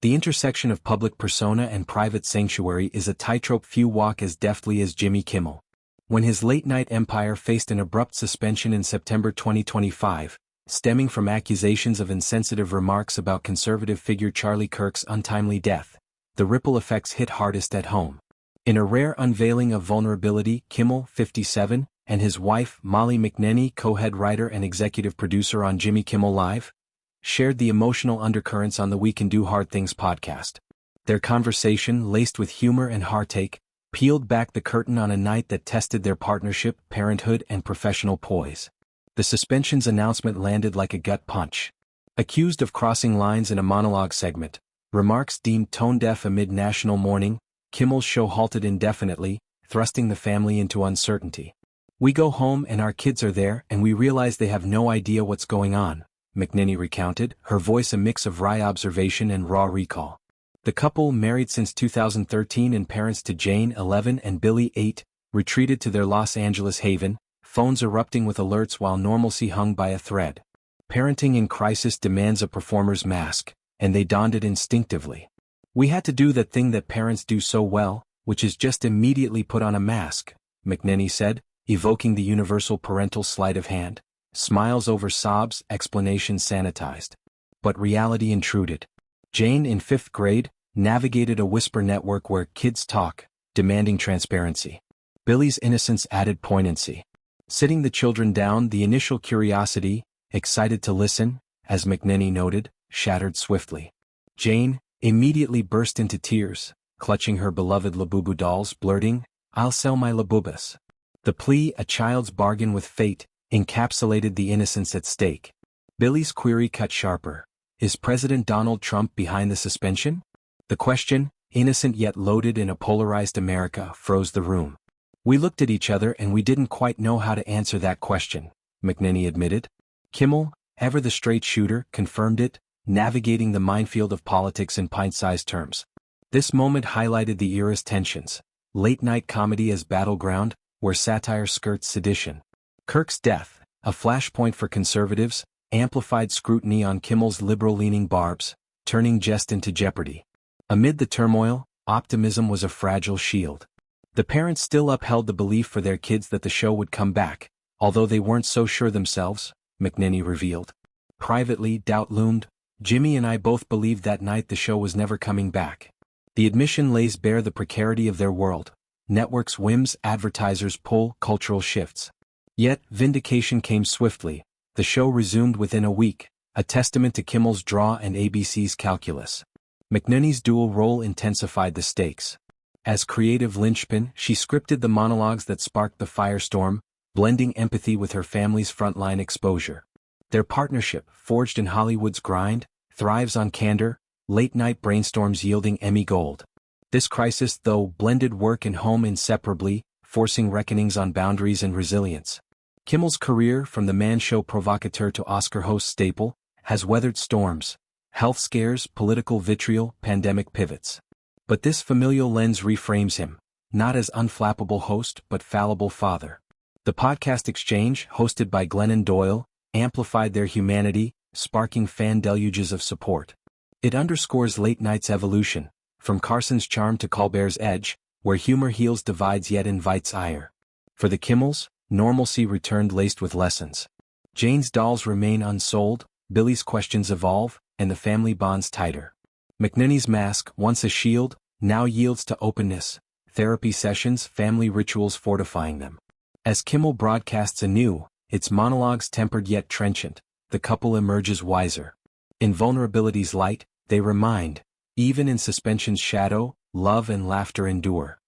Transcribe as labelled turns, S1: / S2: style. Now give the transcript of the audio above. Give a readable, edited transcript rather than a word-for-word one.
S1: The intersection of public persona and private sanctuary is a tightrope few walk as deftly as Jimmy Kimmel. When his late-night empire faced an abrupt suspension in September 2025, stemming from accusations of insensitive remarks about conservative figure Charlie Kirk's untimely death, the ripple effects hit hardest at home. In a rare unveiling of vulnerability, Kimmel, 57, and his wife, Molly McNearney, co-head writer and executive producer on Jimmy Kimmel Live, shared the emotional undercurrents on the We Can Do Hard Things podcast. Their conversation, laced with humor and heartache, peeled back the curtain on a night that tested their partnership, parenthood, and professional poise. The suspension's announcement landed like a gut punch. Accused of crossing lines in a monologue segment, remarks deemed tone-deaf amid national mourning, Kimmel's show halted indefinitely, thrusting the family into uncertainty. "We go home and our kids are there and we realize they have no idea what's going on," McNearney recounted, her voice a mix of wry observation and raw recall. The couple, married since 2013 and parents to Jane, 11, and Billy, 8, retreated to their Los Angeles haven, phones erupting with alerts while normalcy hung by a thread. Parenting in crisis demands a performer's mask, and they donned it instinctively. "We had to do that thing that parents do so well, which is just immediately put on a mask," McNearney said, evoking the universal parental sleight of hand. Smiles over sobs, explanations sanitized. But reality intruded. Jane, in 5th grade, navigated a whisper network where kids talk, demanding transparency. Billy's innocence added poignancy. Sitting the children down, the initial curiosity, excited to listen, as McNearney noted, shattered swiftly. Jane immediately burst into tears, clutching her beloved Labubus dolls, blurting, "I'll sell my Labubus." The plea, a child's bargain with fate, encapsulated the innocence at stake. Billy's query cut sharper. Is President Donald Trump behind the suspension? The question, innocent yet loaded in a polarized America, froze the room. "We looked at each other and we didn't quite know how to answer that question," McNearney admitted. Kimmel, ever the straight shooter, confirmed it, navigating the minefield of politics in pint-sized terms. This moment highlighted the era's tensions. Late-night comedy as battleground, where satire skirts sedition. Kirk's death, a flashpoint for conservatives, amplified scrutiny on Kimmel's liberal-leaning barbs, turning jest into jeopardy. Amid the turmoil, optimism was a fragile shield. The parents still upheld the belief for their kids that the show would come back, although they weren't so sure themselves, McNearney revealed. Privately, doubt loomed. "Jimmy and I both believed that night the show was never coming back." The admission lays bare the precarity of their world. Networks' whims, advertisers' pull, cultural shifts. Yet, vindication came swiftly. The show resumed within a week, a testament to Kimmel's draw and ABC's calculus. McNearney's dual role intensified the stakes. As creative linchpin, she scripted the monologues that sparked the firestorm, blending empathy with her family's frontline exposure. Their partnership, forged in Hollywood's grind, thrives on candor, late-night brainstorms yielding Emmy gold. This crisis, though, blended work and home inseparably, forcing reckonings on boundaries and resilience. Kimmel's career, from the man show provocateur to Oscar host staple, has weathered storms, health scares, political vitriol, pandemic pivots. But this familial lens reframes him, not as unflappable host but fallible father. The podcast exchange, hosted by Glennon Doyle, amplified their humanity, sparking fan deluges of support. It underscores late night's evolution, from Carson's charm to Colbert's edge, where humor heals divides yet invites ire. For the Kimmels, normalcy returned laced with lessons. Jane's dolls remain unsold, Billy's questions evolve, and the family bonds tighter. McNearney's mask, once a shield, now yields to openness, therapy sessions, family rituals fortifying them. As Kimmel broadcasts anew, its monologues tempered yet trenchant, the couple emerges wiser. In vulnerability's light, they remind, even in suspension's shadow, love and laughter endure.